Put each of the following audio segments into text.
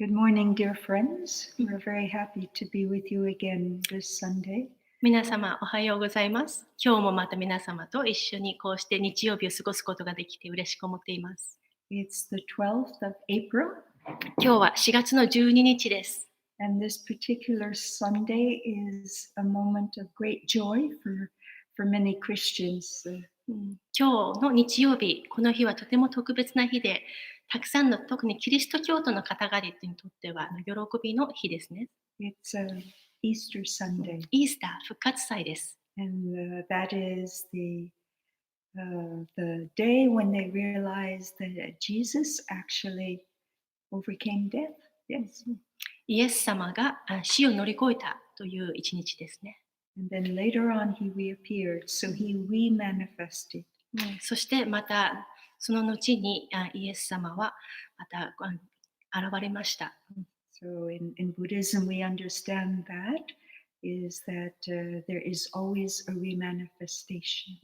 Good morning, dear friends. We're very happy to be with you again this Sunday. 皆様おはようございます。今日もまた皆様と一緒にこうして日曜日を過ごすことができて嬉しく思っています。It's the 12th of April, 今日は4月の12日です。and this particular Sunday is a moment of great joy for many Christians. 今日の日曜日、この日はとても特別な日で、たくさんの特にキリスト教徒の方々にとっては喜びの日ですね。It's Easter Sunday, イースター復活祭です。and that is the day when they realized that Jesus actually overcame death. Yes. イエス様が死を乗り越えたという一日ですね。And then later on he reappeared, so he remanifested. そしてまたその後にイエス様はまた現れました。So in Buddhism we understand that there is always a remanifestation.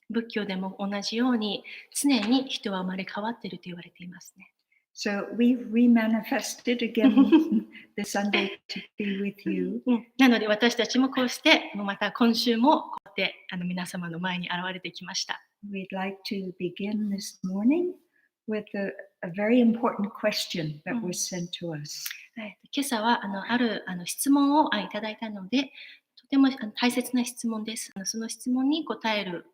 仏教でも同じように常に人は生まれ変わっていると言われていますね。So we've remanifested again this Sunday to be with you. なので私たちもこうしてまた今週もこうやって皆様の前に現れてきました。We'd like to begin this morning with a very important question that was sent to us. 今朝はある質問をいただいたので、とても大切な質問です。その質問に答える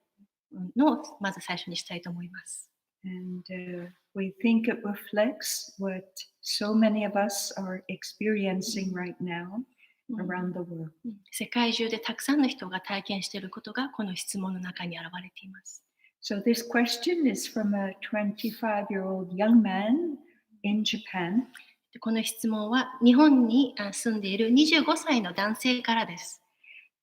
のをまず最初にしたいと思います。And we think it reflects what so many of us are experiencing right now around the world. 世界中でたくさんの人が体験していることがこの質問の中に現れています。So this question is from a 25-year-old young man in Japan. この質問は日本に住んでいる25歳の男性からです。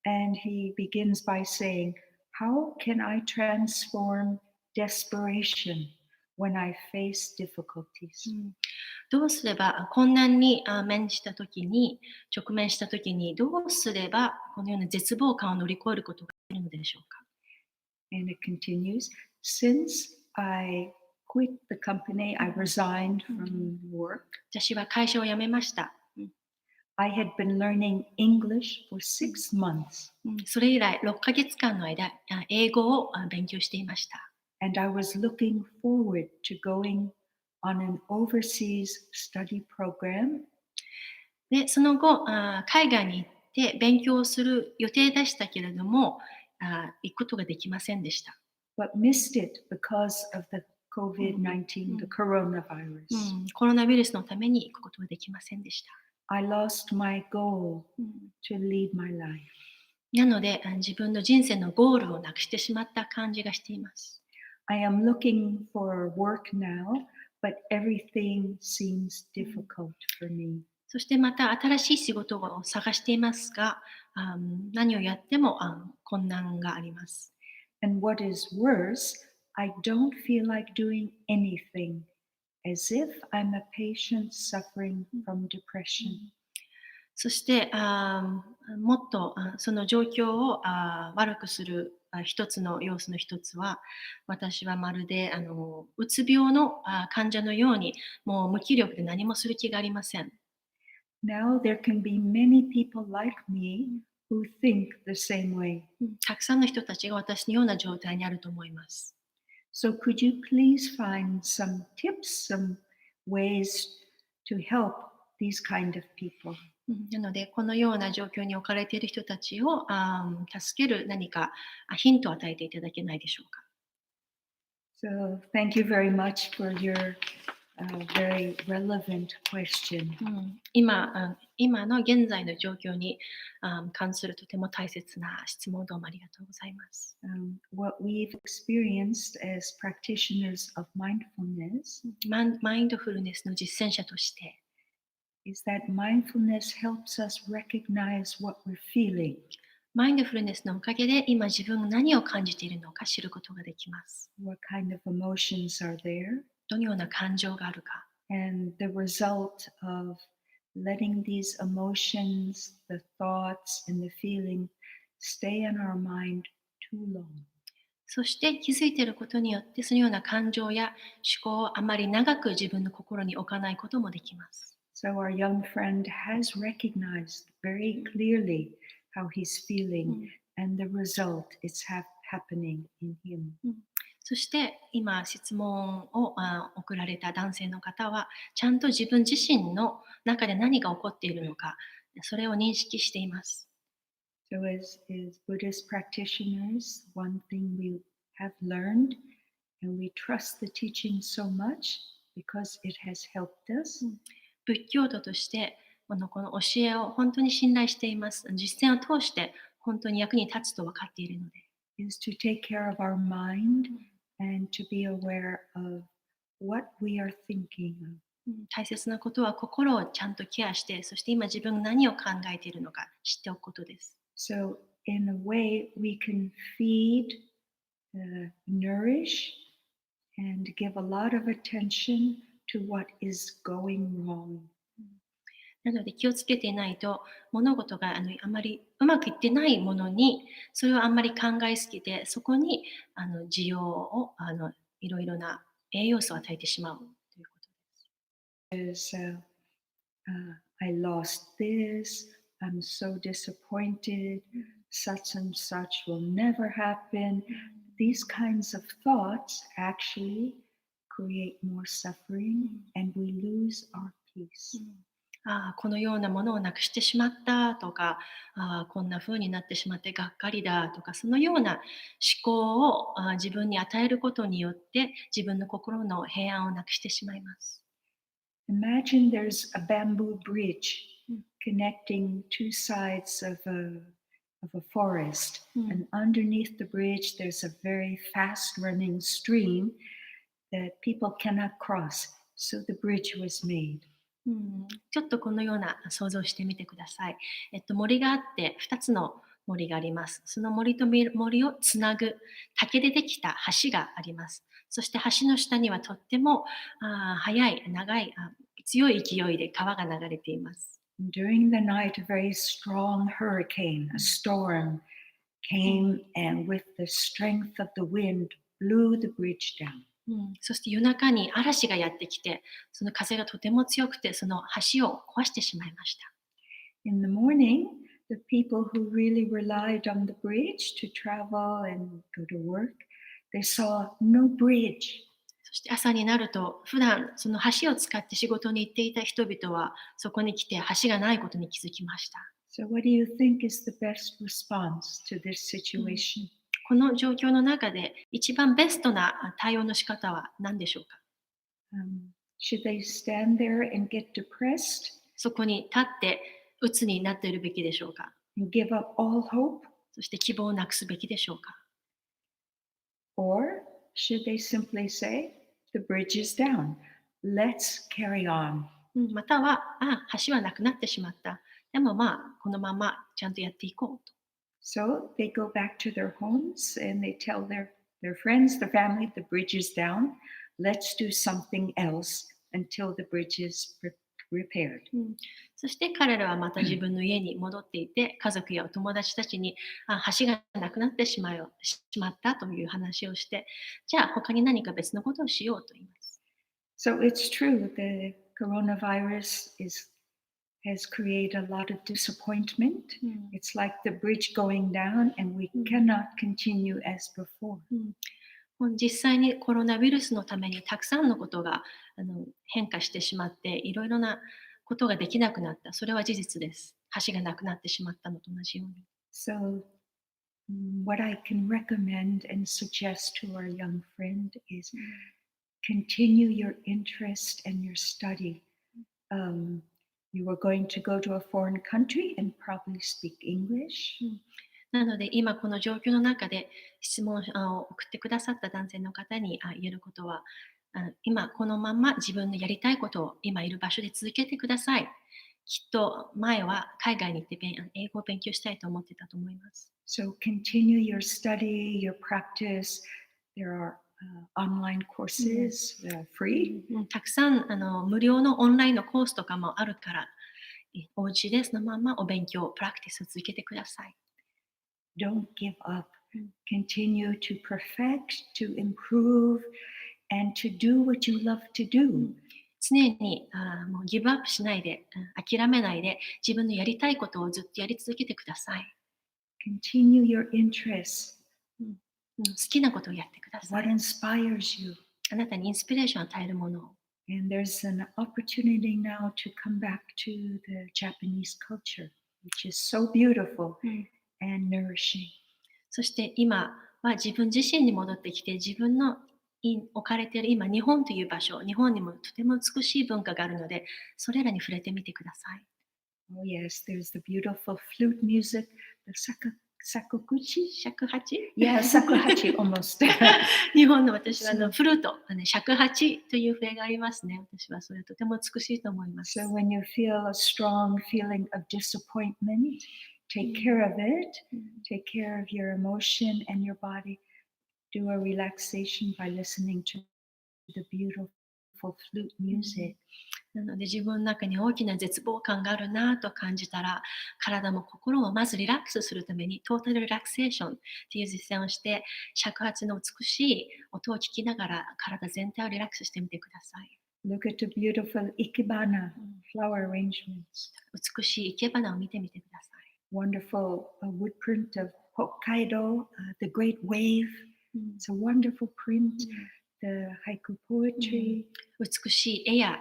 And he begins by saying, "How can I transform desperation when I face difficulties?" どうすれば困難に直面したときにどうすればこのような絶望感を乗り越えることができるのでしょうか。And it continues, "Since I quit the company, I resigned from work. 私は会社を辞めました。I had been learning English for 6 months. それ以来6ヶ月間の間、英語を勉強していました。And I was looking forward to going on an overseas study program. で、その後、海外に行って勉強する予定でしたけれども、行くことができませんでした。But missed it because of the COVID-19, the coronavirus. コロナウイルスのために行くことができませんでした。I lost my goal to lead my life. なので、自分の人生のゴールをなくしてしまった感じがしています。I am looking for work now, but everything seems difficult for me. そしてまた新しい仕事を探していますが、何をやっても困難があります。And what is worse, I don't feel like doing anything, as if I'm a patient suffering from depression. そしてもっとその状況を悪くする一つの要素の一つは、私はまるでうつ病の患者のようにもう無気力で何もする気がありません。Now there can be many people like me who think the same way. たくさんの人たちが私のような状態にあると思います。So could you please find some tips, some ways to help these kind of people? なので、このような状況に置かれている人たちを助ける何かヒントを与えていただけないでしょうか。So thank you very much for your very relevant question. 今の現在の状況に関するとても大切な質問をどうもありがとうございます。What we've experienced as practitioners of mindfulness マインドフルネスの実践者として、is that mindfulness helps us recognize what we're feeling. マインドフルネスのおかげで今自分が何を感じているのか知ることができます。What kind of emotions are there? どのような感情があるか。And the result of letting these emotions, the thoughts, and the feeling stay in our mind too long. そして気づいていることによってそのような感情や思考をあまり長く自分の心に置かないこともできます。So our young friend has recognized very clearly how he's feeling and the result is happening in him. そして今質問を送られた男性の方はちゃんと自分自身の中で何が起こっているのか、それを認識しています。So as Buddhist practitioners, one thing we have learned, and we trust the teaching so much because it has helped us, 仏教徒としてこの教えを本当に信頼しています。実践を通して本当に役に立つと分かっているので。is to take care of our mind and to be aware of what we are thinking of. 大切なことは心をちゃんとケアして、そして今自分が何を考えているのか知っておくことです。So in a way we can feed, nourish, and give a lot of attention to what is going wrong. なので気をつけていないと物事があまりうまくいってないものにそれをあんまり考えすぎてそこに需要をいろいろな栄養素を与えてしまうということです。I lost this, I'm so disappointed, such and such will never happen. These kinds of thoughts actually create more suffering and we lose our peace. このようなものをなくしてしまったとか、こんな風になってしまってがっかりだとか、そのような思考を自分に与えることによって自分の心の平安をなくしてしまいます。Imagine there's a bamboo bridge connecting two sides of a forest, and underneath the bridge there's a very fast running stream that people cannot cross, so the bridge was made. ちょっとこのような想像してみてください。森があって2つの森があります。その森と森をつなぐ竹でできた橋があります。そして橋の下にはとっても速い長い強い勢いで川が流れています。During the night, a very strong hurricane, a storm, came and with the strength of the wind blew the bridge down. そして夜中に嵐がやってきて、その風がとても強くて、その橋を壊してしまいました。In the morning, the people who really relied on the bridge to travel and go to work, they saw no bridge. そして朝になると、普段その橋を使って仕事に行っていた人々は、そこに来て橋がないことに気づきました。So what do you think is the best response to this situation? この状況の中で一番ベストな対応の仕方は何でしょうか？ Should they stand there and get depressed? そこに立って鬱になっているべきでしょうか？ And give up all hope? そして希望をなくすべきでしょうか？ Or should they simply say, the bridge is down, let's carry on? または、橋はなくなってしまった。でもこのままちゃんとやっていこうと。So they go back to their homes and they tell their friends, their family, the bridge is down. Let's do something else until the bridge is repaired. そして彼らはまた自分の家に戻っていて、家族やお友達たちに橋がなくなってしまったという話をして、じゃあ他に何か別のことをしようと言います。So it's true, the coronavirus has created a lot of disappointment. It's like the bridge going down and we cannot continue as before. 実際にコロナウイルスのためにたくさんのことが変化してしまっていろいろなことができなくなった。それは事実です。橋がなくなってしまったのと同じように。So what I can recommend and suggest to our young friend is continue your interest and your study. You are going to go to a foreign country and probably speak English. なので今この状況の中で質問を送ってくださった男性の方に言えることは、今このまま自分のやりたいことを今いる場所で続けてください。きっと前は海外に行って英語を勉強したいと思ってたと思います。So continue your study, your practice. There are online courses, free. たくさん無料のオンラインのコースとかもあるから、お家でそのままお勉強、プラクティスを続けてください。Don't give up. Continue to perfect, to improve, and to do what you love to do. 常にもうギブアップしないで、諦めないで、自分のやりたいことをずっとやり続けてください。Continue your interests. 好きなことをやってくださ What い。 inspires you? あなたにインスピレーションを与えるものを。And there's an opportunity now to come back to the Japanese culture, which is so beautiful and nourishing. そして今は自分自身に戻ってきて、自分の置かれている今、日本という場所、日本にもとても美しい文化があるので、それらに触れてみてください。Oh yes, there's the beautiful flute music, the sakuguchi? 尺八 Yeah, sakuhachi almost. 日本の私はフルート、尺八という笛がありますね。私はそれとても美しいと思います。So when you feel a strong feeling of disappointment, take care of it. Take care of your emotion and your body. Do a relaxation by listening to the beautiful flute music. なので自分の中に大きな絶望感があるなと感じたら、体も心もまずリラックスするためにトータルリラクセーションっていう実践をして、尺八の美しい音を聞きながら体全体をリラックスしてみてください。Look at the beautiful ikebana flower arrangements. 美しい生け花を見てみてください。Wonderful wood print of Hokkaido, the great wave. It's a wonderful print. The haiku poetry. 美しい絵や、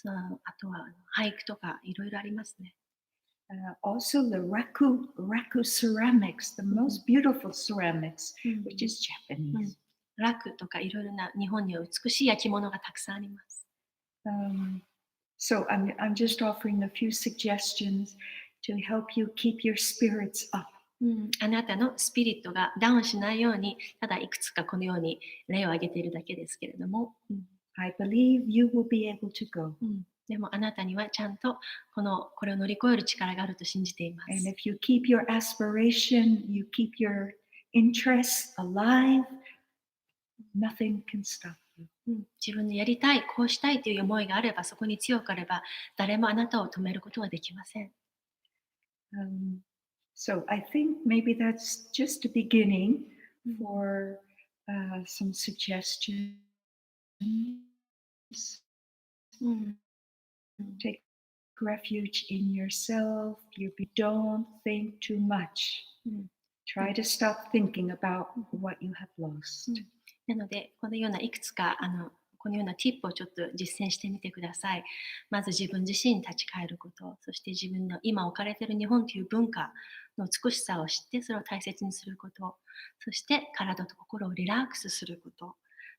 あとは俳句とかいろいろありますね。Also the raku ceramics, the most beautiful ceramics, which is Japanese. ラクとかいろいろな日本には美しい焼き物がたくさんあります。So I'm just offering a few suggestions to help you keep your spirits up. あなたのスピリットがダウンしないように、ただいくつかこのように例を挙げているだけですけれども、I believe you will be able to go. でもあなたにはちゃんとこれを乗り越える力があると信じています。And if you keep your aspiration, you keep your interests alive, nothing can stop you. 自分のやりたい、こうしたいという思いがあれば、そこに強くあれば、誰もあなたを止めることはできません。So I think maybe that's just a beginning for some suggestions. Take refuge in yourself. Don't think too much. Try to stop thinking about what you have lost. なので、このようないくつかこのような tip をちょっと実践してみてください。まず自分自身に立ち返ること、そして自分の今置かれている日本という文化の美しさを知って、それを大切にすること、そして体と心をリラックスすること、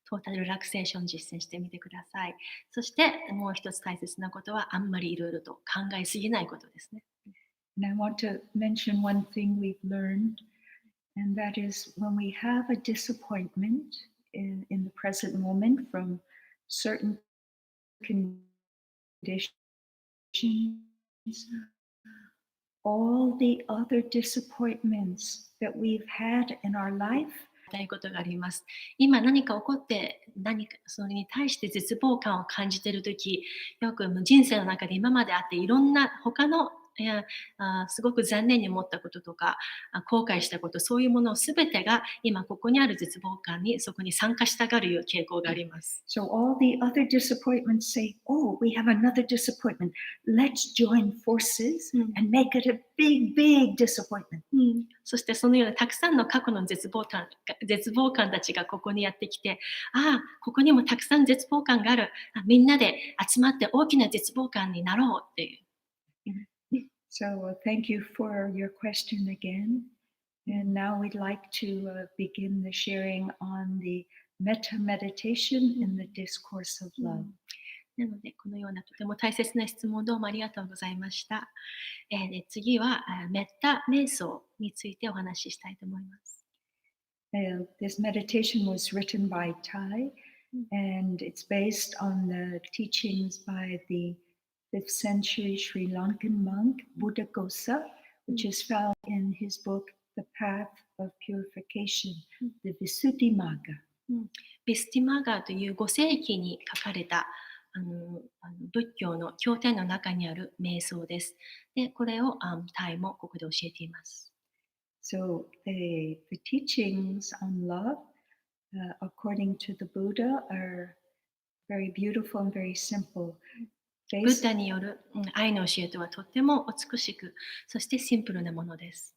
トータルリラクセーション実践してみてください。そしてもう一つ大切なことは、あんまりいろいろと考えすぎないことですね。And I want to mention one thing we've learned, and that is when we have a disappointment in the present moment from certain conditions, all the other disappointments that we've had in our life, たいことがあります。今何か起こってそれに対して絶望感を感じているとき、よく人生の中で今まであっていろんな他のすごく残念に思ったこととか後悔したこと、そういうものをすべてが今ここにある絶望感にそこに参加したがる傾向があります。So all the other disappointments say, oh, we have another disappointment. Let's join forces and make it a big, big disappointment. そしてそのようなたくさんの過去の絶望感たちがここにやってきて、ここにもたくさん絶望感がある。みんなで集まって大きな絶望感になろうっていう。So thank you for your question again. And now we'd like to begin the sharing on the Metta Meditation in the discourse of love. なので、このようなとても大切な質問どうもありがとうございました。で次は、メッタ瞑想についてお話ししたいと思います。This meditation was written by Tai, and it's based on the teachings by the 5th century Sri Lankan monk Buddhaghosa, which is found in his book, The Path of Purification, the Visuddhimagga. ビスティマガーという5世紀に書かれた仏教の経典の中にある瞑想です。で、これをタイもここで教えています。So the teachings on love, according to the Buddha, are very beautiful and very simple. ブッダによる愛の教えとはとっても美しく、そしてシンプルなものです。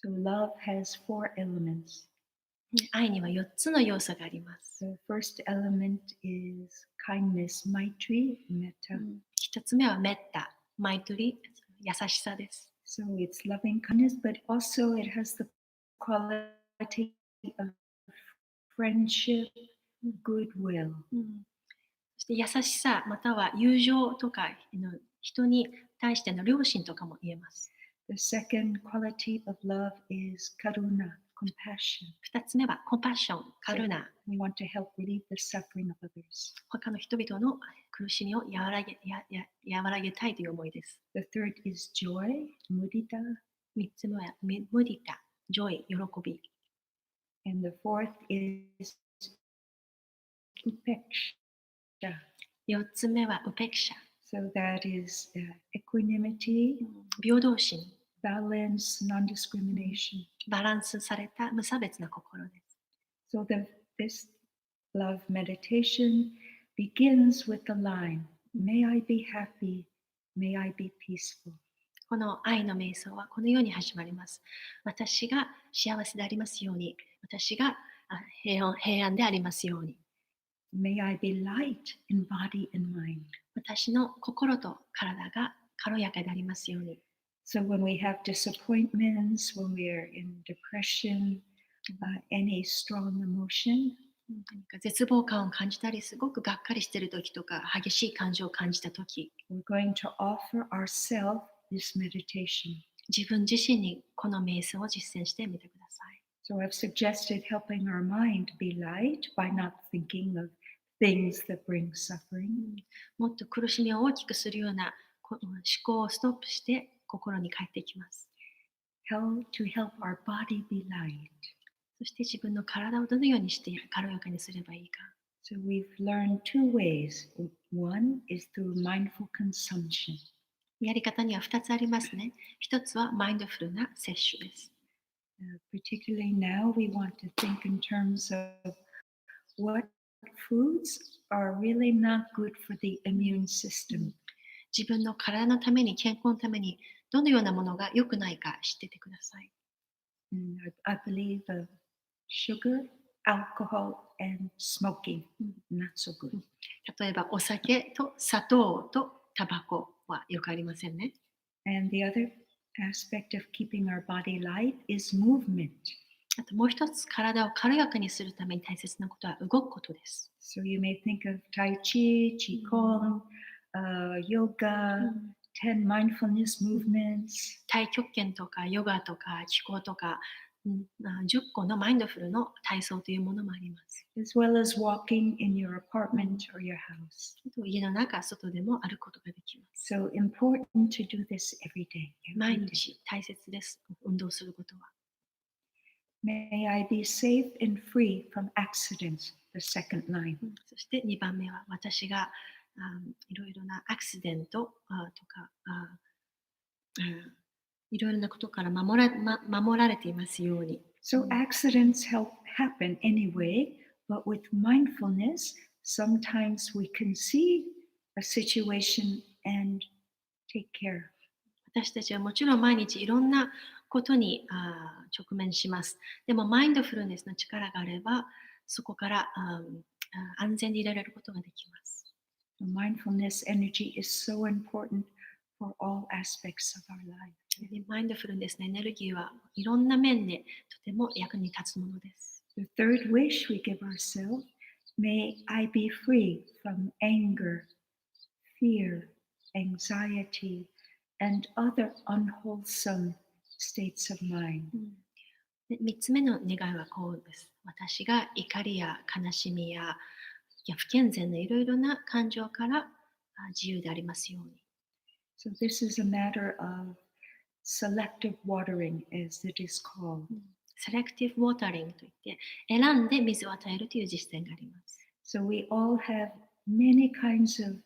So love has 4 elements. 愛には4つの要素があります。The first element is kindness, maitri, metta. 1つ目はメッタ、マイトリ、優しさです。So it's loving kindness, but also it has the quality of friendship, goodwill. そして優しさまたは友情とか人に対しての良心とかも言えます。The second quality of love is karuna, compassion. 2つ目はコンパッション、カルナ。We want to help relieve the suffering of others. 他の人々の苦しみを和らげたいという思いです。The third is joy, mudita. 3つ目はムディタ、ジョイ、喜び。And the fourth is upeksha. 4つ目はウペクシャ。So that is equanimity, 平等心、balance, non-discrimination. バランスされた無差別な心です。So this love meditation begins with the line, may I be happy, may I be peaceful. この愛の瞑想はこのように始まります。私が幸せでありますように。私が平安でありますように。May I be light in body and mind. 私の心と体が軽やかでありますように。So when we have disappointments, when we are in depression, any strong emotion, 何か絶望感を感じたり、すごくがっかりしている時とか、激しい感情を感じた時、we're going to offer ourselves this meditation. 自分自身にこの瞑想を実践してみてください。So I've suggested helping our mind be light by not thinking of things that bring suffering. もっと苦しみを大きくするような思考をストップして心に帰ってきます。How to help our body be light. そして自分の体をどのようにして軽やかにすればいいか。So we've learned 2 ways. One is through mindful consumption. やり方には2つありますね。1つはマインドフルな摂取です。Particularly now, we want to think in terms of what foods are really not good for the immune system. 自分の体のために、健康のために、どのようなものが良くないか知っててください。I believe sugar, alcohol, and smoking, not so good. 例えば、お酒と砂糖とタバコはよくありませんね。And the other aspect of keeping our body light is movement. あともう一つ、体を軽やかにするために大切なことは動くことです。So you may think of Tai Chi, Qigong, yoga, 10 mindfulness movements. 太極拳とかヨガとか気功とか、10個のマインドフルの体操というものもあります。As well as walking in your apartment or your house. 家の中、外でも歩くことができます。So important to do this every day. 毎日大切です。運動することは。May I be safe and free from accidents, the second line. そして2番目は、私がいろいろなアクシデントとかいろいろなことから守られていますように。So accidents happen anyway, but with mindfulness, sometimes we can see a situation and take care. 私たちはもちろん毎日いろんなことに直面します。でもマインドフルネスの力があれば、そこから安全にいられることができます。The mindfulness energy is so important for all aspects of our life. マインドフルネスのエネルギーはいろんな面でとても役に立つものです。The third wish we give ourselves, may I be free from anger, fear, anxiety, and other unwholesome states of mind. 3つ目の願いはこうです。私が怒りや悲しみや不健全ないろいろな感情から自由でありますように。So this is a matter of selective watering, as it is called. セレクティブウォータリングといって選んで水を与えるという実践があります。So we all have many kinds of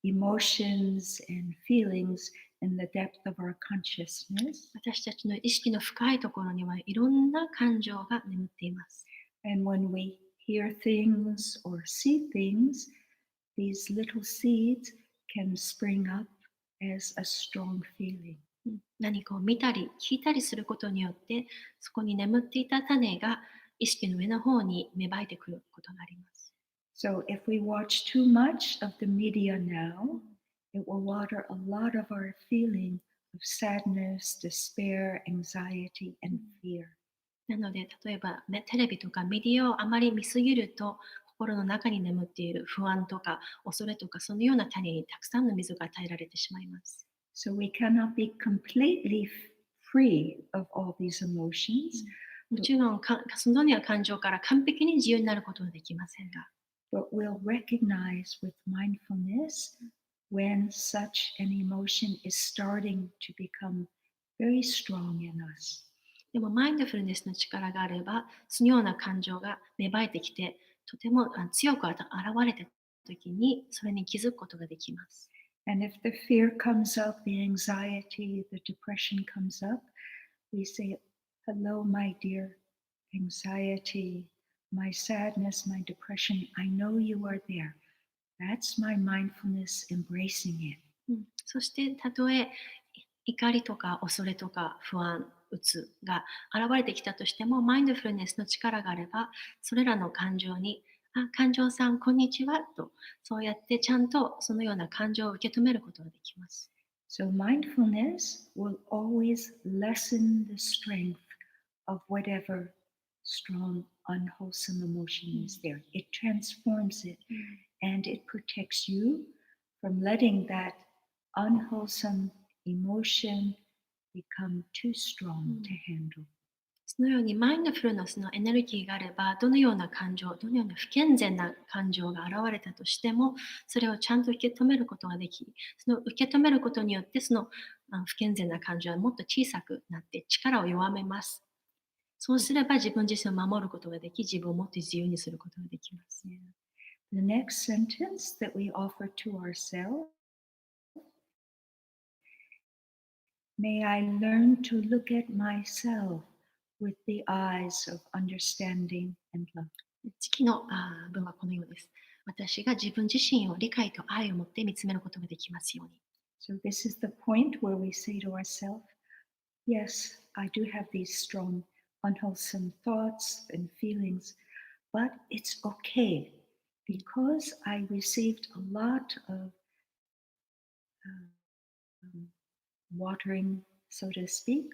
emotions and feelings in the depth of our consciousness. 私たちの意識の深いところにはいろんな感情が眠っています。And when we hear things or see things, these little seeds can spring up as a strong feeling. 何かを見たり聞いたりすることによって、そこに眠っていた種が意識の上の方に芽生えてくることがあります。So if we watch too much of the media now, it will water a lot of our feeling of sadness, despair, anxiety, and fear. なので、例えばテレビとかメディアをあまり見すぎると、心の中に眠っている不安とか恐れとか、そのような種にたくさんの水が与えられてしまいます。So we cannot be completely free of all these emotions, もちろんそのような感情から完璧に自由になることはできませんが、but we'll recognize with mindfulness when such an emotion is starting to become very strong in us. でもマインドフルネスの力があれば、そのような感情が芽生えてきて、とても強く現れた時に、それに気づくことができます。And if the fear comes up, the anxiety, the depression comes up, we say, hello, my dear anxiety, my sadness, my depression, I know you are there. That's my mindfulness embracing it. そして、たとえ怒りとか恐れとか不安、うつが現れてきたとしても、マインドフルネスの力があれば、それらの感情に、感情さん、こんにちはと、そうやってちゃんとそのような感情を受け止めることができます。So mindfulness will always lessen the strength of whatever strong, unwholesome emotion is there. It transforms it and it protects you from letting that unwholesome emotion become too strong to handle. そのようにマインドフルネスのエネルギーがあれば、どのような感情、どのような不健全な感情が現れたとしても、それをちゃんと受け止めることができ、その受け止めることによって、その不健全な感情はもっと小さくなって力を弱めます。そうすれば自分自身を守ることができ、自分をもっと自由にすることができます。The next sentence that we offer to ourselves, may I learn to look at myself with the eyes of understanding and love. 次の文はこのようです。私が自分自身を理解と愛を持って見つめることができますように。So this is the point where we say to ourselves, yes, I do have these strong, unwholesome thoughts and feelings, but it's okay because I received a lot of watering, so to speak,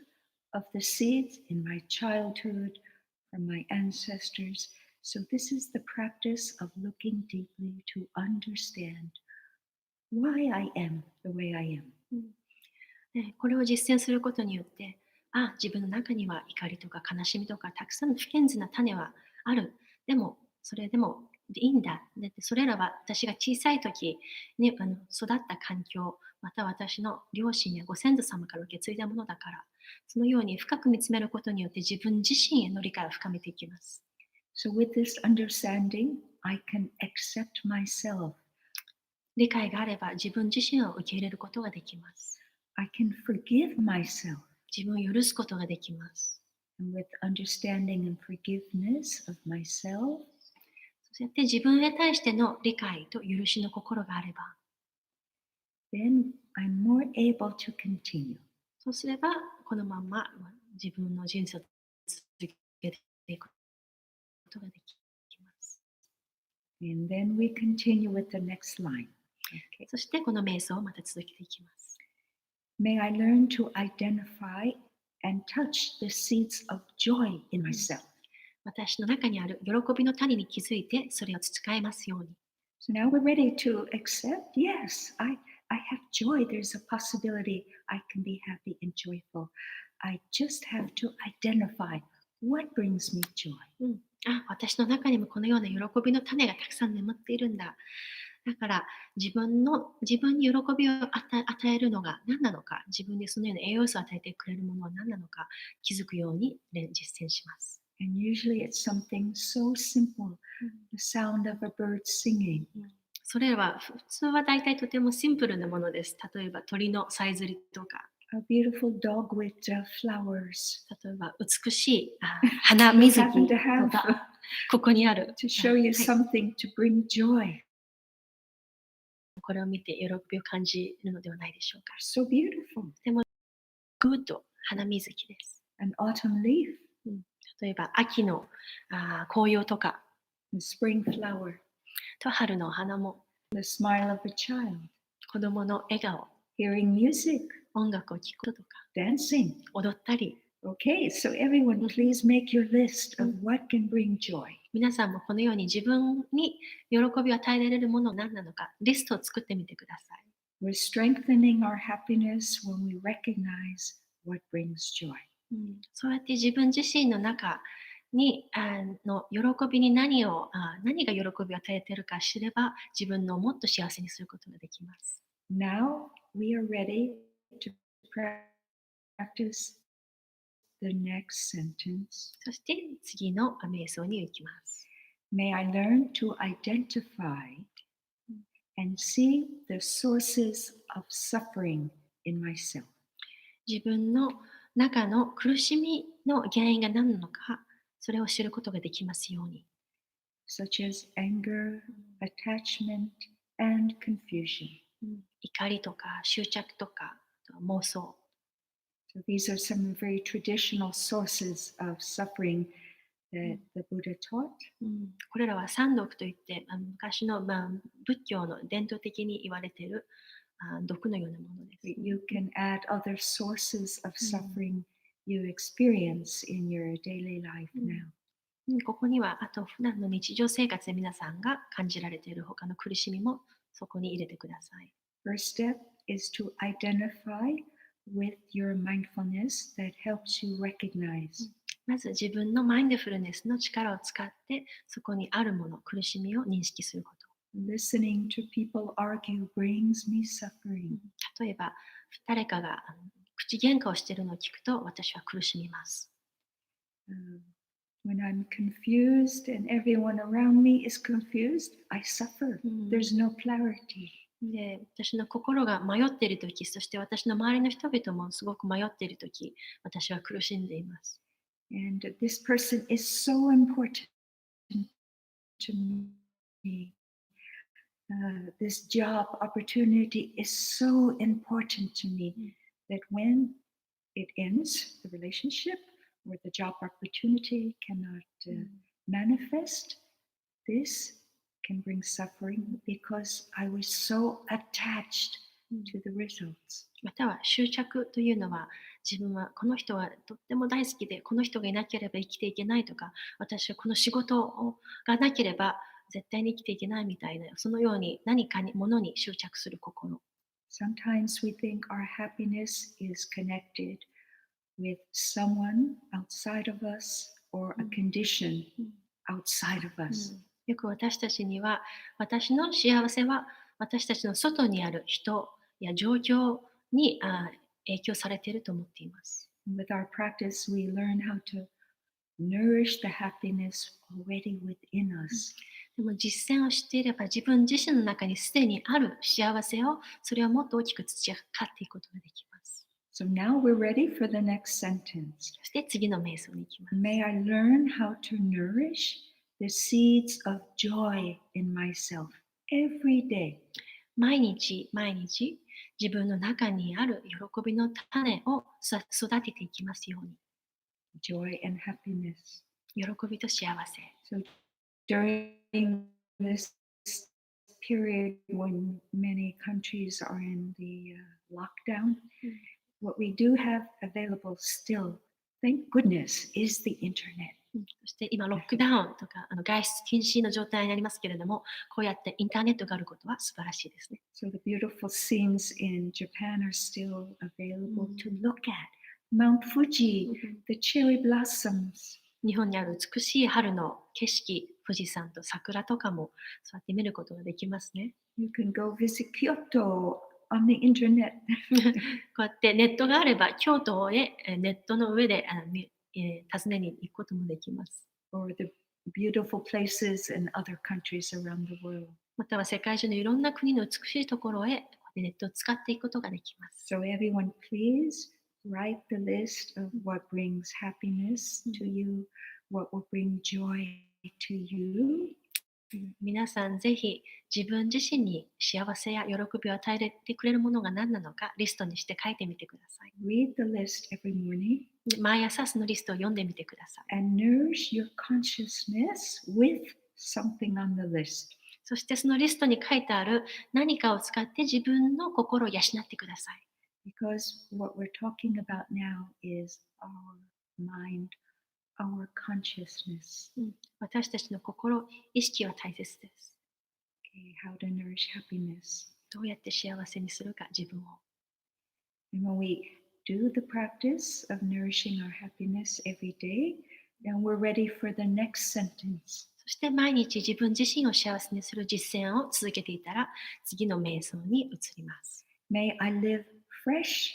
of the seeds in my childhood from my ancestors. So this is the practice of looking deeply to understand why I am the way I am. これを実践することによって、自分の中には怒りとか悲しみとかたくさんの不健全な種はある。でも、それでもいいんだ。だってそれらは私が小さい時に育った環境、また私の両親やご先祖様から受け継いだものだから、そのように深く見つめることによって自分自身への理解を深めていきます。So with this understanding, I can accept myself. 理解があれば自分自身を受け入れることができます。I can forgive myself. 自分を許すことができます。And with understanding and forgiveness of myself, そうやって自分へ対しての理解と許しの心があれば、then I'm more able to continue. そうすれば、このまま自分の人生を続けていくことができます。And then we continue with the next line. Okay. そしてこの瞑想をまた続けていきます。May I learn to identify and touch the seeds of joy in myself. 私の中にある喜びの種に気づいて、それを培えますように。So now we're ready to accept, yes, I have joy. There's a possibility I can be happy and joyful. I just have to identify what brings me joy. 私の中にもこのような喜びの種がたくさん眠っているんだ。だから自分に喜びを与えるのが何なのか、自分にそのような栄養素を与えてくれるものは何なのか気づくように実践します。And usually it's something so simple, the sound of a bird singing. それは普通は大体とてもシンプルなものです。例えば鳥のさえずりとか、A beautiful dog with flowers. 例えば美しい花水木 happen to と have か、ここにある。to show you something to bring joy. これを見て喜びを感じるのではないでしょうか。 So beautiful. でもグッド花水木です。An autumn leaf, 例えば秋の紅葉とか a spring flower, と春の花も the smile of a child, 子供の笑顔、 hearing music, 音楽を聴くこととか dancing. 踊ったり、 Okay, so everyone, please make your list of what can bring joy. 皆さんもこのように自分に喜びを与えられるものは何なのかリストを作ってみてください。 We're strengthening our happiness when we recognize what brings joy. そうやって自分自身の中にの喜びに何が喜びを与えているか知れば自分のもっと幸せにすることができます。 Now we are ready to practice the next sentence. そして次の瞑想に行きます。 May I learn to identify and see the sources of suffering in myself. 自分の中の苦しみの原因が何なのか、それを知ることができますように。 Such as anger, attachment, and confusion. 怒りとか執着とか妄想。 So these are some very traditional sources of suffering that the Buddha taught. これらは三毒といって昔の仏教の伝統的に言われている毒のようなものです。 You can add other sources of suffering you experience in your daily life now. ここにはあと普段の日常生活で皆さんが感じられている他の苦しみもそこに入れてください。 First step is to identify with your mindfulness that helps you recognize. まず自分のマインドフルネスの力を使ってそこにあるもの、苦しみを認識すること。 Listening to people argue brings me suffering. 例えば誰かが口喧嘩をしているのを聞くと私は苦しみます。 When I'm confused and everyone around me is confused, I suffer. There's no clarity. で、私の心が迷っているとき、そして私の周りの人々もすごく迷っているとき、私は苦しんでいます。 And this person is so important to me. This job opportunity is so important to me that when it ends, the relationship or the job opportunity cannot manifest, this can bring suffering because I was so attached to the results. または執着というのは自分はこの人はとっても大好きでこの人がいなければ生きていけないとか私はこの仕事がなければ絶対に生きていけないみたいなそのように何かに物に執着する心。 Sometimes we think our happiness is connected with someone outside of us or a condition outside of us. よく私たちには私の幸せは私たちの外にある人や状況に影響されていると思っています。 With our practice, we learn how to nourish the happiness already within us. でも実践をしていれば自分自身の中にすでにある幸せをそれをもっと大きく培っていくことができます。 So now we're ready for the next sentence. そして次の瞑想に行きます。 May I learn how to nourish the seeds of joy in myself every day. 毎日毎日自分の中にある喜びの種を育てていきますように。 Joy and happiness. 喜びと幸せ。 So during this period when many countries are in the lockdown, what we do have available still, thank goodness, is the internet. そして今ロックダウンとか外出禁止の状態になりますけれども、こうやってインターネットがあることは素晴らしいですね。 So the beautiful scenes in Japan are still available to look at. Mount Fuji, the cherry blossoms. 日本にある美しい春の景色、富士山と桜とかもそうやって見ることができますね。 You can go visit Kyoto on the internet. こうやってネットがあれば京都へネットの上で訪ねに行くこともできます。 Or the beautiful places in other countries around the world. または世界中のいろんな国の美しいところへネットを使っていくことができます。 So everyone, please write the list of what brings happiness to you, what will bring joy to you. 皆さんぜひ自分自身に幸せや喜びを与えてくれるものが何なのかリストにして書いてみてください。Read the list every morning 毎朝そのリストを読んでみてください。and nourish your consciousness with something on the list. そしてそのリストに書いてある何かを使って自分の心を養ってください。Because what we're talking about now is our mind, our consciousness. 私たちの心、意識は大切です。Okay, how to nourish happiness. どうやって幸せにするか、自分を。And when we do the practice of nourishing our happiness every day, then we're ready for the next sentence. そして毎日自分自身を幸せにする実践を続けていたら、次の瞑想に移ります。May I live fresh,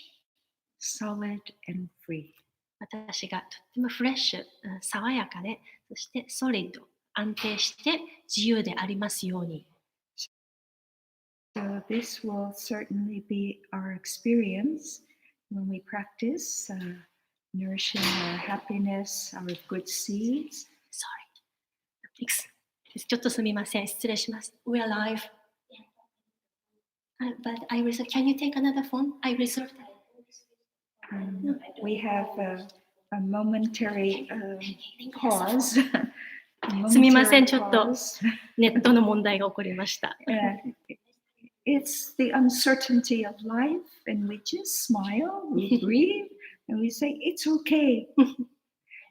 solid, and free. 私がとってもフレッシュ、爽やかで、そしてソリッド、安定して自由でありますように。So this will certainly be our experience when we practice nourishing our happiness, our good seeds. Sorry. ちょっとすみません。失礼します。We're live. But I reserve. Can you take another phone? I reserved. We have a momentary pause. すみません。 Momentary ちょっと pause. ネットの問題が起こりました。It's the uncertainty of life, and we just smile, we breathe, and we say, it's okay.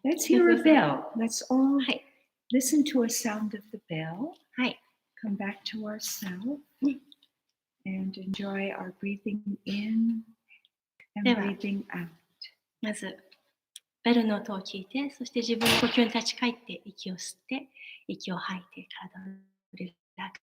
Let's hear a bell. Let's all はい。 listen to a sound of the bell, はい。 come back to ourselves, and enjoy our breathing in and では breathing out. まず、ベルの音を聞いて、そして自分の呼吸に立ち返って息を吸って、息を吐いて体をリラックス。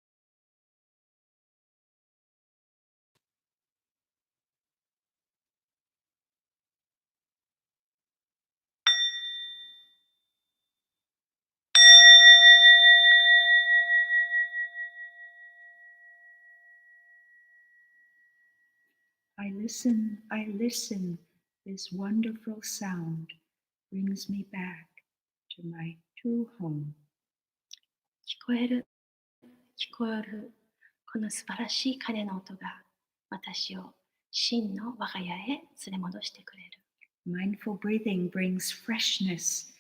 I listen. This wonderful sound brings me back to my true home. 聞こえる、この素晴らしい鐘の音が私を真の我が家へ連れ戻してくれる。Mindful breathing brings freshness,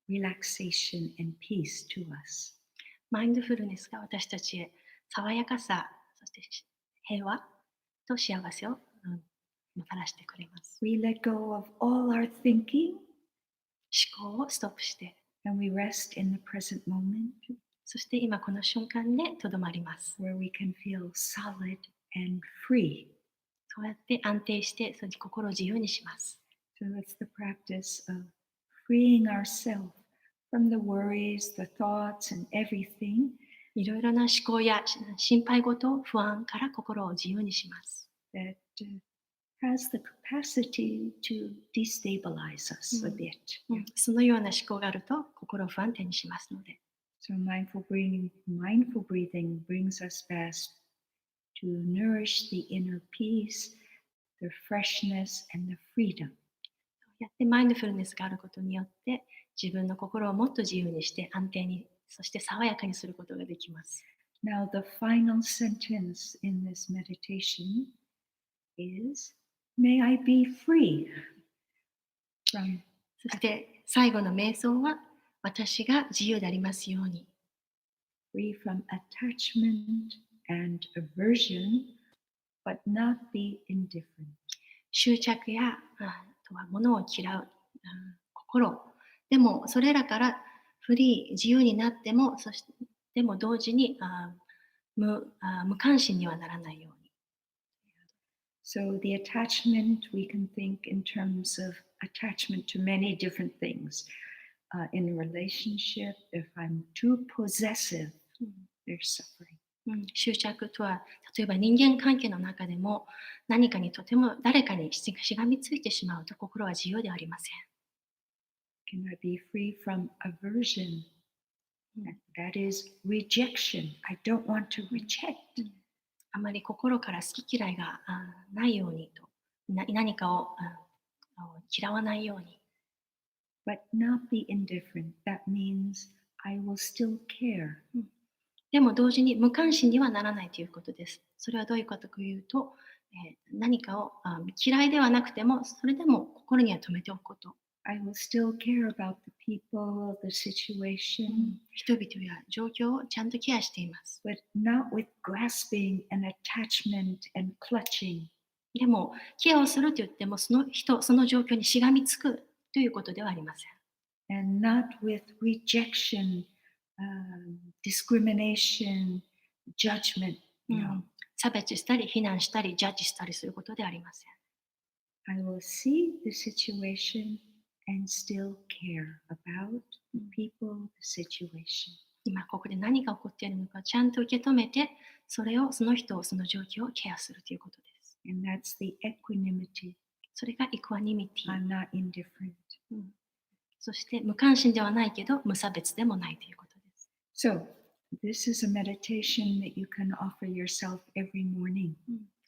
relaxation, and peace to us. マインドフルネスが私たちへ爽やかさ、そして平和と幸せをもたらしてくれます。We let go of all our thinking 思考をストップして、 and we rest in the present moment そして今この瞬間でとどまります。 where we can feel solid and free. そうやって安定して、その心を自由にします。So it's the practice of freeing ourselves from the worries, the thoughts, and everything いろいろな思考や心配事、不安から心を自由にします。 that has the capacity to destabilize us a bit. そのような思考があると心を不安定にしますので。 So mindful breathing brings us back to nourish the inner peace, the freshness, and the freedom. やってマインドフルネスがあることによって自分の心をもっと自由にして安定に、そして爽やかにすることができます。 Now the final sentence in this meditation is, May I be free from そして最後の瞑想は私が自由でありますように。 attachment and aversion, but not be indifferent. 執着やあとは物を嫌う心、でもそれらからフリー、自由になっても、そしてでも同時に無関心にはならないように。 So the attachment, we can think in terms of attachment to many different things. In a relationship, if I'm too possessive, there's suffering. 執着とは例えば人間関係の中でも何かにとても誰かにしがみついてしまうと心は自由ではありません。 Can I be free from aversion? That is rejection. I don't want to reject. あまり心から好き嫌いがないようにと、何かを嫌わないように。 But not be indifferent. That means I will still care. でも同時に無関心にはならないということです。それはどういうことかというと、何かを嫌いではなくても、それでも心には留めておくこと。I will still care about the people, the situation, 人々や状況をちゃんとケアしています。 but not with grasping and attachment and clutching. でも、ケアをすると言っても、その人、その状況にしがみつくということではありません。And not with rejection, discrimination, judgment. 差別したり、非難したり、ジャッジしたりすることではありません。I will see the situation and still care about the people, the situation. 今ここで何が起こっているのかちゃんと受け止めて、それを、その人を、その状況をケアするということです。And that's the equanimity. それがイクアニミティ。I'm not indifferent. そして無関心ではないけど無差別でもないということです。So, this is a meditation that you can offer yourself every morning.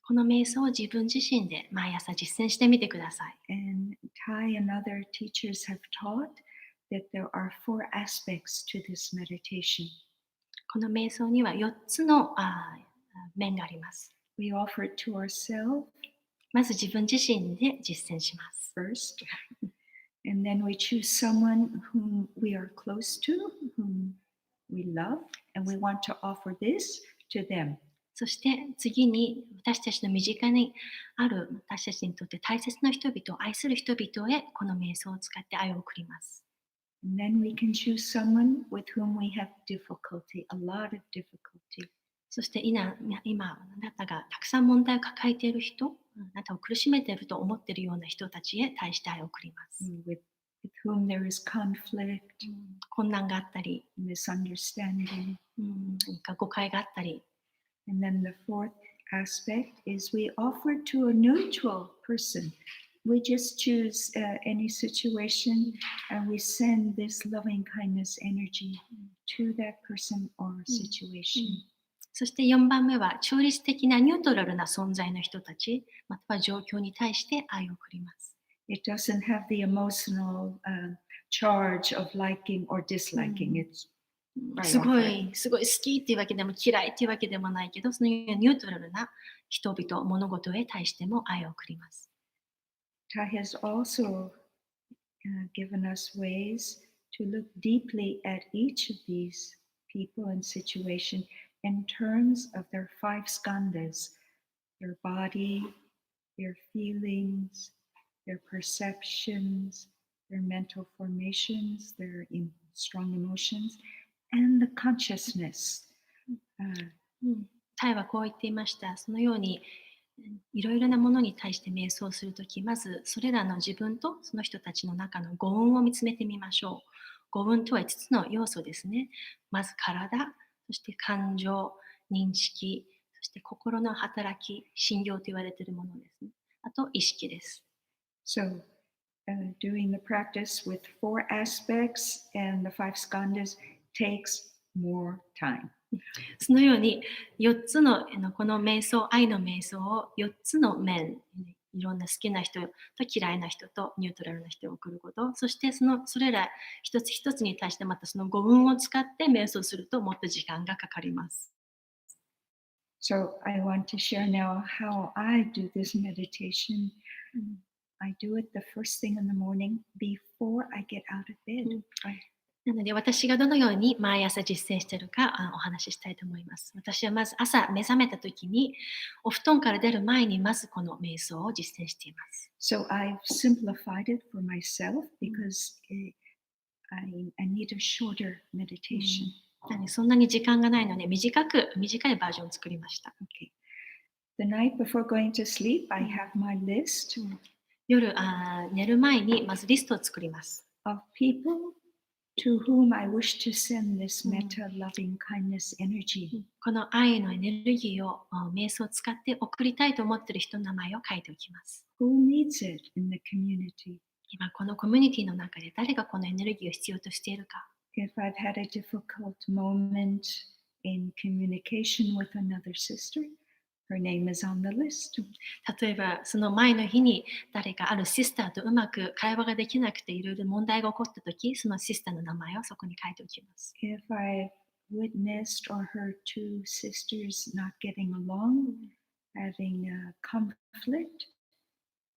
この瞑想を自分自身で毎朝実践してみてください。And Tai and other teachers have taught that there are 4 aspects to this meditation. この瞑想には4つの面があります。We offer it to ourselves まず自分自身で実践します。first, and then we choose someone whom we are close to, whom we love, and we want to offer this to them. そして次に私たちの身近にある私たちにとって大切な人々を愛する人々へこの瞑想を使って愛を送ります。And then we can choose someone with whom we have difficulty, a lot of difficulty. そして今あなたがたくさん問題を抱えている人、あなたを苦しめていると思っているような人たちへ対して愛を送ります。With whom there is conflict, 困難があったり、misunderstanding. 何か誤解があったり。And then the 4th aspect is we offer to a neutral person. We just choose any situation and we send this loving kindness energy to that person or situation. そして4番目は中立的なニュートラルな存在の人たち、または状況に対して愛を送ります。It doesn't have the emotional charge of liking or disliking. It's すごい好きっていうわけでも嫌いっていうわけでもないけど、そのニュートラルな人々、物事へ対しても愛を送ります。Tai has also given us ways to look deeply at each of these people and situation in terms of their 5 skandhas, their body, their feelings, their perceptions, their mental formations, their strong emotions, and the consciousness. タイはこう言っていました。そのようにいろいろなものに対して瞑想するとき、まずそれらの自分とその人たちの中の五運を見つめてみましょう。五運とは5つの要素ですね。まず体、そして感情、認識、そして心の働き、信用と言われているものですね。あと意識です。So, doing the practice with 4 aspects and the 5 skandhas takes more time. そのように4つのこの瞑想、愛の瞑想を4つの面、いろんな好きな人と嫌いな人とニュートラルな人を送ること、そしてそれら一つ一つに対してまたその語運を使って瞑想するともっと時間がかかります。So I want to share now how I do this meditation. I do it the first thing in the morning before I get out of bed. なので私がどのように毎朝実践しているかお話ししたいと思います。私はまず朝目覚めた時にお布団から出る前にまずこの瞑想を実践しています。So I've simplified it for myself because I need a shorter meditation. そんなに時間がないので短いバージョンを作りました。Okay. The night before going to sleep, I have my list 夜寝る前にまずリストを作ります。of people to whom I wish to send this metta loving kindness energy. この愛のエネルギーを瞑想を使って送りたいと思っている人の名前を書いておきます。Who needs it in the community? 今このコミュニティの中で誰がこのエネルギーを必要としているか。If I've had a difficult moment in communication with another sister, her name is on the list. 例えばその前の日に誰かあるシスターとうまく会話ができなくていろいろ問題が起こった時、そのシスターの名前をそこに書いておきます。If I've witnessed or heard two sisters not getting along, having a conflict,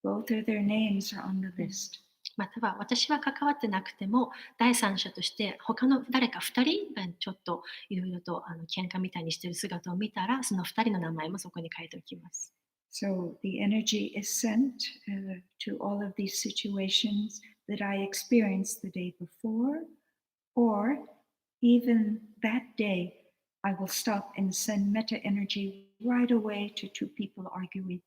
both of their names are on the list. または私は関わってなくても第三者として他の誰か2人がちょっといろいろと喧嘩みたいにしている姿を見たらその2人の名前もそこに書いておきます。So the energy is sent to all of these situations that I experienced the day before, or even that day, I will stop and send metta energy right away to two people arguing.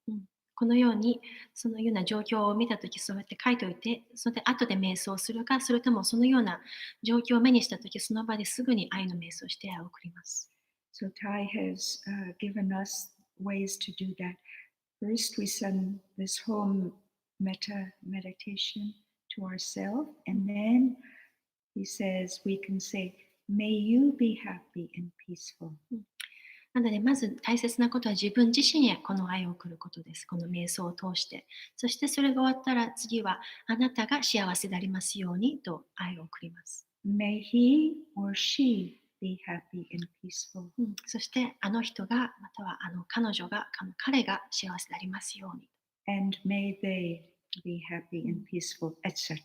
このようにそのような状況を見たときそうやって書いておいてそれで後で瞑想するかそれともそのような状況を目にしたときその場ですぐに愛の瞑想をして愛を送ります。So Tai has given us ways to do that. First, we send this whole metta meditation to ourselves, and then he says we can say, "May you be happy and peaceful." なのでまず大切なことは自分自身へこの愛を送ることです。この瞑想を通して。そしてそれが終わったら次はあなたが幸せでありますようにと愛を送ります。May he or she be happy and peaceful. そしてあの人がまたは彼女が彼が幸せでありますように。And may they be happy and peaceful, etc.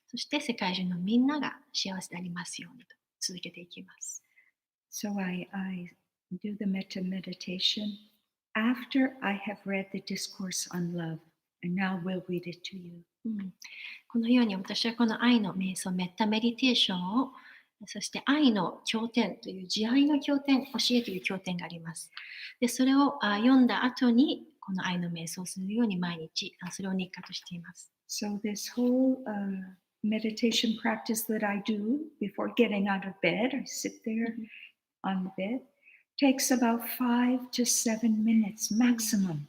そして世界中のみんなが幸せでありますようにと続けていきます。So I do the metta meditation after I have read the discourse on love, and now we'll read it to you. このように私はこの愛の瞑想、メッタメディテーションを、そして愛の経典という慈愛の経典、教えという経典があります。で、それを読んだ後にこの愛の瞑想をするように毎日それを日課としています。So this whole meditation practice that I do before getting out of bed, I sit there on the bed, takes about 5 to 7 minutes maximum.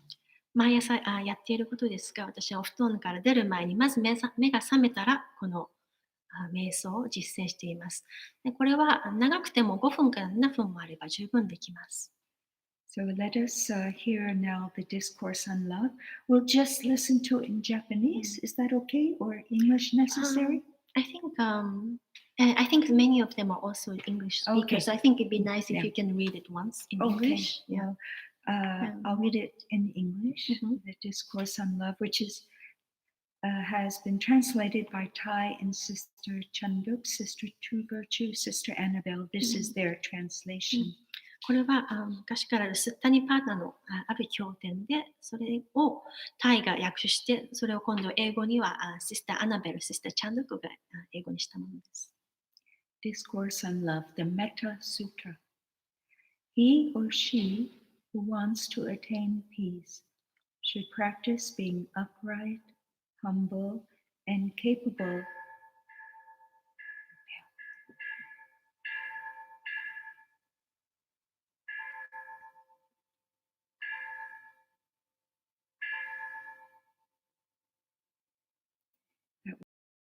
毎朝やっていることですが、私はお布団から出る前にまず目が覚めたらこの瞑想を実践しています。でこれは長くても5分から7分もあれば十分できます。So let us hear now the discourse on love. We'll just listen to it in Japanese. Is that okay? Or English necessary? I think many of them are also English speakers. Okay. So I think it'd be nice if Yeah. you can read it once in Okay. English. Yeah. Well, I'll read it in English. The discourse on love, which is has been translated by Tai and Sister Chanduk, Sister True Virtue, Sister Annabelle. This is their translation. これは昔からあるスッタニパータのある経典で、それをタイが訳して、それを今度英語にはシスター・アナベル、シスター・チャンドクが英語にしたものです。Discourse on Love, the Metta Sutra. He or she who wants to attain peace should practice being upright, humble, and capable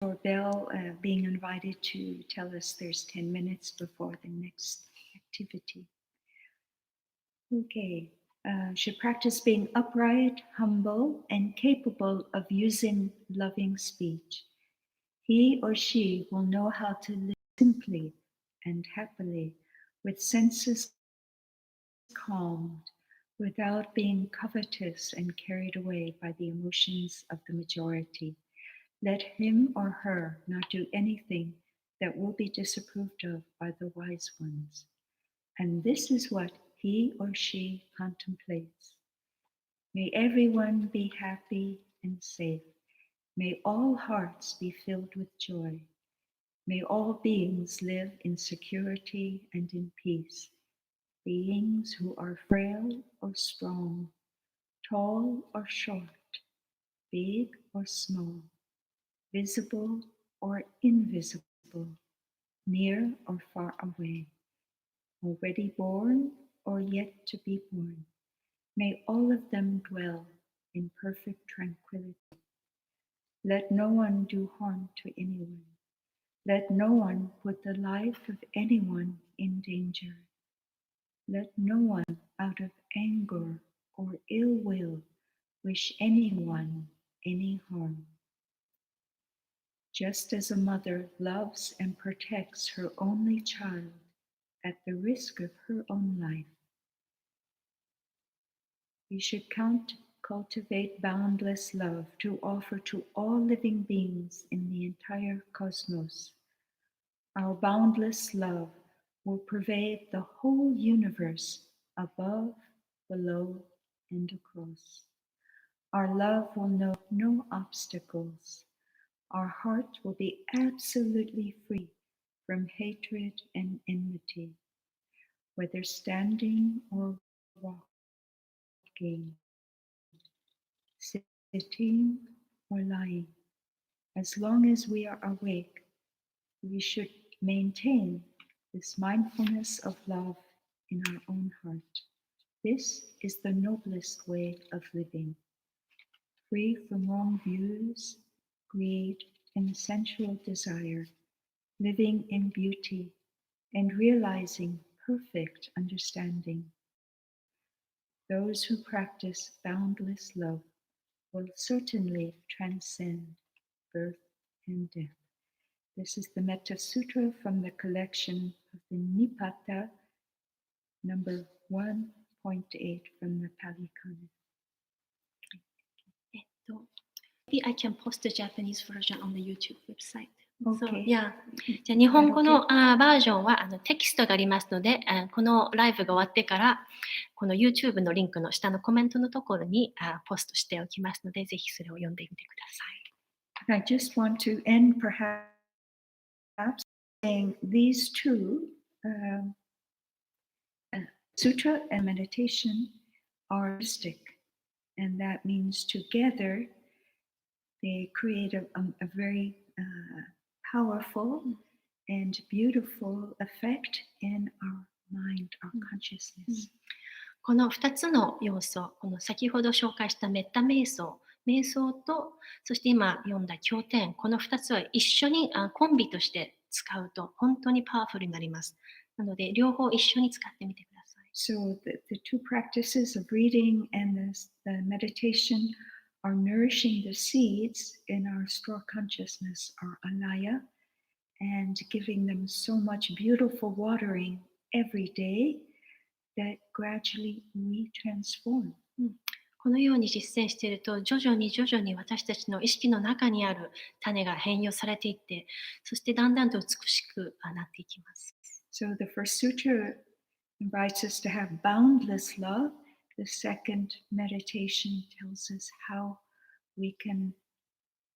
or Bell being invited to tell us there's 10 minutes before the next activity. Okay, should practice being upright, humble, and capable of using loving speech. He or she will know how to live simply and happily, with senses calmed, without being covetous and carried away by the emotions of the majority. Let him or her not do anything that will be disapproved of by the wise ones. And this is what he or she contemplates. May everyone be happy and safe. May all hearts be filled with joy. May all beings live in security and in peace. Beings who are frail or strong, tall or short, big or small, visible or invisible, near or far away, already born or yet to be born. May all of them dwell in perfect tranquility. Let no one do harm to anyone. Let no one put the life of anyone in danger. Let no one out of anger or ill will wish anyone any harm. Just as a mother loves and protects her only child, at the risk of her own life. We should cultivate boundless love to offer to all living beings in the entire cosmos. Our boundless love will pervade the whole universe above, below, and across. Our love will know no obstacles. Our heart will be absolutely free from hatred and enmity, whether standing or walking, sitting or lying. As long as we are awake, we should maintain this mindfulness of love in our own heart. This is the noblest way of living, free from wrong views, greed, and sensual desire, living in beauty and realizing perfect understanding. Those who practice boundless love will certainly transcend birth and death. This is the Metta Sutra from the collection of the Nipata, number 1.8 from the Pali Canon. Maybe I can post the Japanese version on the YouTube website. Okay. Yeah. じゃあ日本語のバージョンはテキストがありますので、このライブが終わってからこの YouTube のリンクの下のコメントのところにポストしておきますので、ぜひそれを読んでみてください。I just want to end perhaps saying these two, sutra and meditation, are holistic, and that means together they create a very powerful and beautiful effect in our mind, our consciousness. この2つの要素、この先ほど紹介したメッタ瞑想、瞑想と、そして今読んだ経典、この2つは一緒にコンビとして使うと本当にパワフルになります。なので両方一緒に使ってみてください。So the two practices of reading and the meditation are nourishing the seeds in our straw consciousness, our alaya, and giving them so much beautiful watering every day that gradually we transform. このように実践していると、徐々に私たちの意識の中にある種が変容されていって、そしてだんだんと美しくなっていきます。So the first sutra invites us to have boundless love. The second meditation tells us how we can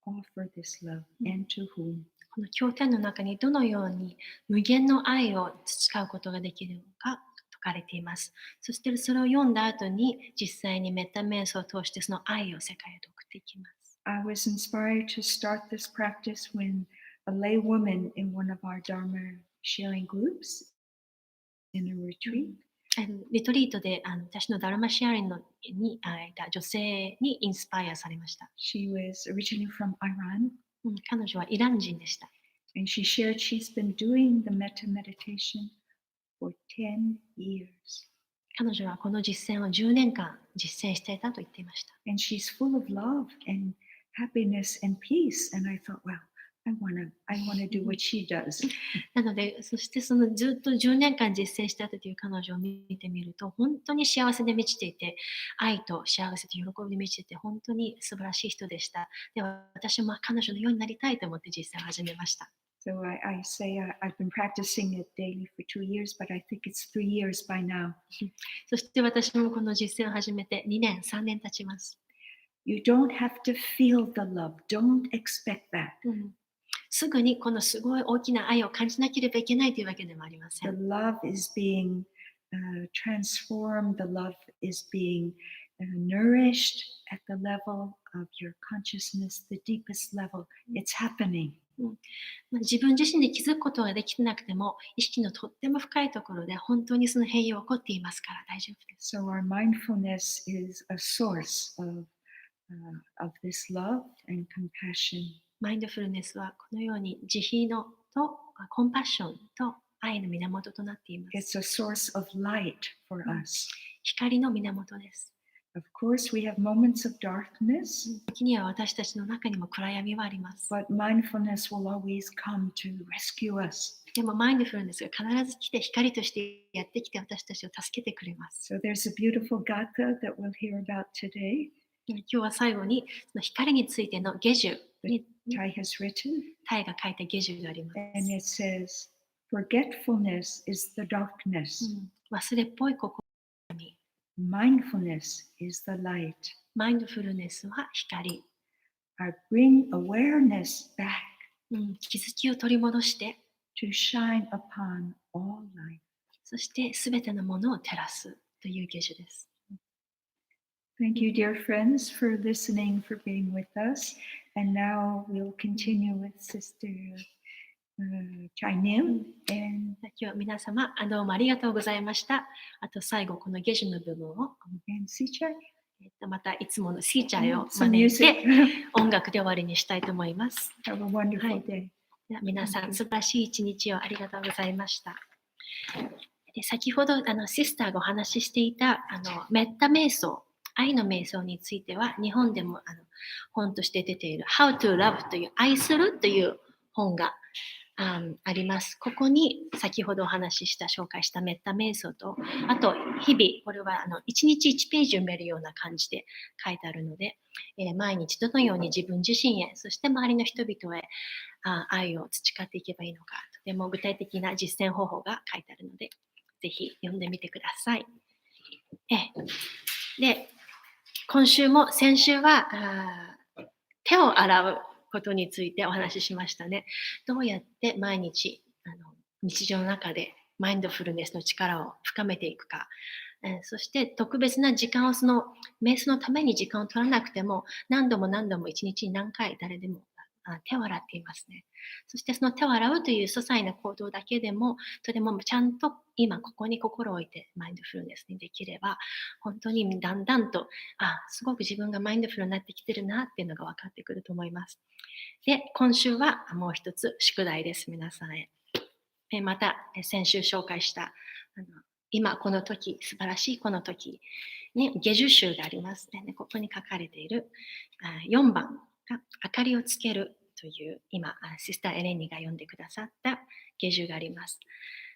offer this love and to whom. この経典の中にどのように無限の愛を培うことができるのか説かれています。そしてそれを読んだ後に実際にメッタ瞑想を通してその愛を世界へと送っていきます。I was inspired to start this practice when a lay woman in one of our Dharma sharing groups in a retreat. リトリートで私のダルマシェアリングにいた女性にインスパイアされました。She was originally from Iran. 彼女はイラン人でした。And she shared she's been doing the Metta meditation for 10 years. 彼女はこの実践を10年間実践していたと言っていました。And she's full of love and happiness and peace. And I thought, wow, I wanna do what she does. なので、そしてそのずっと10年間実践したという彼女を見てみると、本当に幸せで満ちていて、愛と幸せと喜びで満ちていて、本当に素晴らしい人でした。では、私も彼女のようになりたいと思って実践を始めました。So I say I've been practicing it daily for 2 years, but I think it's 3 years by now. そして私もこの実践を始めて2年、3年経ちます。You don't have to feel the love. Don't expect that. すぐにこのすごい大きな愛を感じなければいけないというわけでもありませ The ん。love is being transformed. The love is being nourished at the level of your consciousness, the deepest level. It's happening. 自分自身で気づくことができてなくても、意識のとっても深いところで本当にその変容が起こっていますから大丈夫です。So our mindfulness is a source of this love and compassion. マインドフルネスはこのように慈悲のとコンパッションと愛の源となっています。It's a source of light for us. 光の源です。Of course, we have moments of darkness, 時には私たちの中にも暗闇はあります。 but mindfulness will always come to rescue us. でもマインドフルネスが必ず来て光としてやってきて私たちを助けてくれます。 So there's a beautiful gatha that we'll hear about today. 今日は最後にその光についての下樹に Tai has written, タイが書いた下樹があります。 and it says, forgetfulness is the darkness. 忘れっぽい心に Mindfulness is the light. マインドフルネスは光、 I bring awareness back 気づきを取り戻して、 to shine upon all life. そしてすべてのものを照らすという下樹です。 Thank you, dear friends, for listening, for being with us. And now we'll continue with Sister Chainim. And 今日は皆様どうもありがとうございました。あと最後この下樹の部分を Sichai. またいつものシーチャイを Some 招い music. て音楽で終わりにしたいと思います。 Have a wonderful Hi. day. では皆さん素晴らしい一日をありがとうございました。で先ほどシスターがお話ししていたメッタ瞑想、愛の瞑想については日本でも本として出ている How to Love という愛するという本があります。ここに先ほどお話しした紹介したメッタ瞑想と、あと日々これは1日1ページ読めるような感じで書いてあるので、毎日どのように自分自身へ、そして周りの人々へ愛を培っていけばいいのか、とても具体的な実践方法が書いてあるので、ぜひ読んでみてください。で、今週も先週は手を洗うことについてお話ししましたね。どうやって毎日日常の中でマインドフルネスの力を深めていくか、そして特別な時間をその瞑想のために時間を取らなくても何度も一日に何回誰でも手を洗っていますね。そしてその手を洗うという些細な行動だけでもとてもちゃんと今ここに心を置いてマインドフルネスにできれば本当にだんだんとすごく自分がマインドフルになってきてるなっていうのが分かってくると思います。で、今週はもう一つ宿題です、皆さんへ。また先週紹介した今この時、素晴らしいこの時に下樹集があります、ね。ここに書かれている4番が明かりをつけるという今シスターエレニが読んでくださった下樹があります。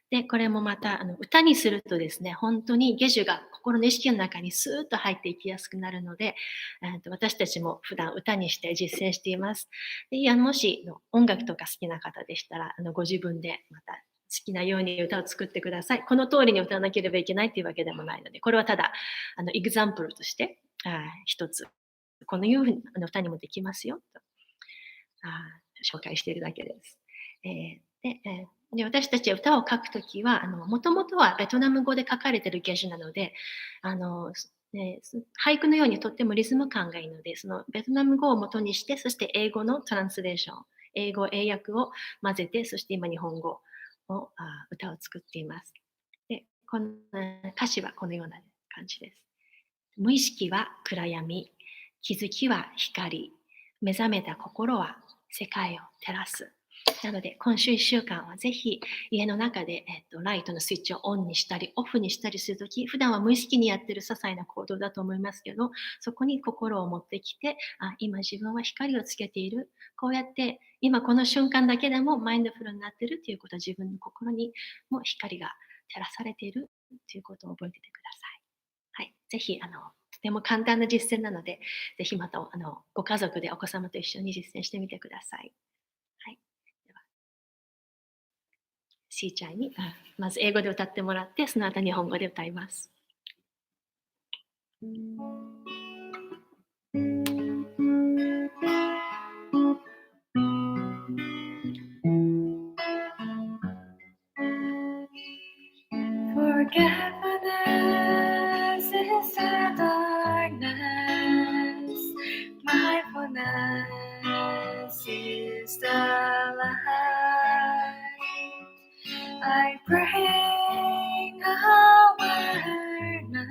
で、これもまた歌にするとですね、本当に下樹が心の意識の中にスーッと入っていきやすくなるので、私たちも普段歌にして実践しています。で、もし音楽とか好きな方でしたら、ご自分でまた好きなように歌を作ってください。この通りに歌わなければいけないというわけでもないので、これはただエグザンプルとして一つこのように歌にもできますよと紹介しているだけです。で私たちは歌を書くときはもともとはベトナム語で書かれている下樹なので俳句のようにとってもリズム感がいいのでそのベトナム語を元にしてそして英語のトランスレーション英訳を混ぜてそして今日本語を歌を作っています。でこの歌詞はこのような感じです。無意識は暗闇、気づきは光、目覚めた心は世界を照らす。なので今週1週間はぜひ家の中で、ライトのスイッチをオンにしたりオフにしたりするとき普段は無意識にやっている些細な行動だと思いますけどそこに心を持ってきて今自分は光をつけているこうやって今この瞬間だけでもマインドフルになっているということは自分の心にも光が照らされているということを覚えててください。はい、ぜひとても簡単な実践なのでぜひまたご家族でお子様と一緒に実践してみてください。しーちゃんにまず英語で歌ってもらってその後日本語で歌います。Forgetfulness is the darkness, mindfulness is the light. I bring awareness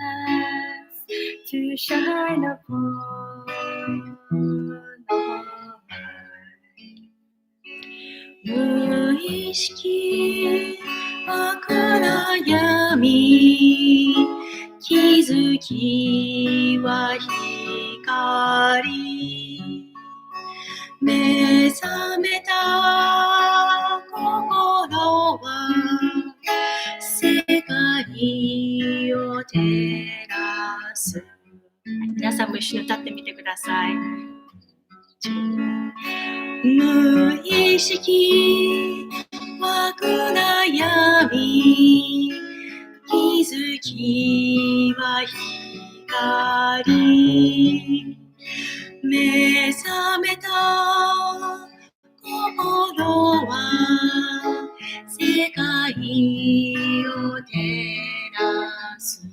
to shine upon all light. 無意識は暗闇、気づきは目覚めた心は世界を照らす。皆さんも一緒に歌ってみてください。無意識湧く悩み、気づきは光。目覚めた心は世界を照らす。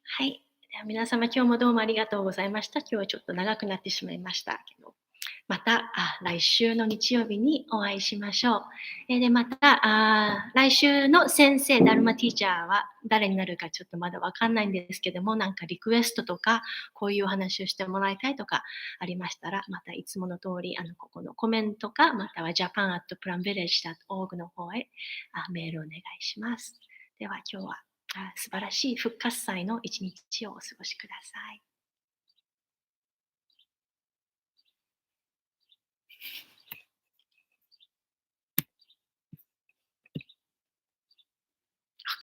はい。では皆様、今日もどうもありがとうございました。今日はちょっと長くなってしまいましたけど、また来週の日曜日にお会いしましょう。で、また来週の先生、ダルマティーチャーは誰になるかちょっとまだわかんないんですけども、なんかリクエストとか、こういうお話をしてもらいたいとかありましたら、またいつもの通り、ここのコメントか、または japan@plumvillage.org の方へメールをお願いします。では今日は素晴らしい復活祭の一日をお過ごしください。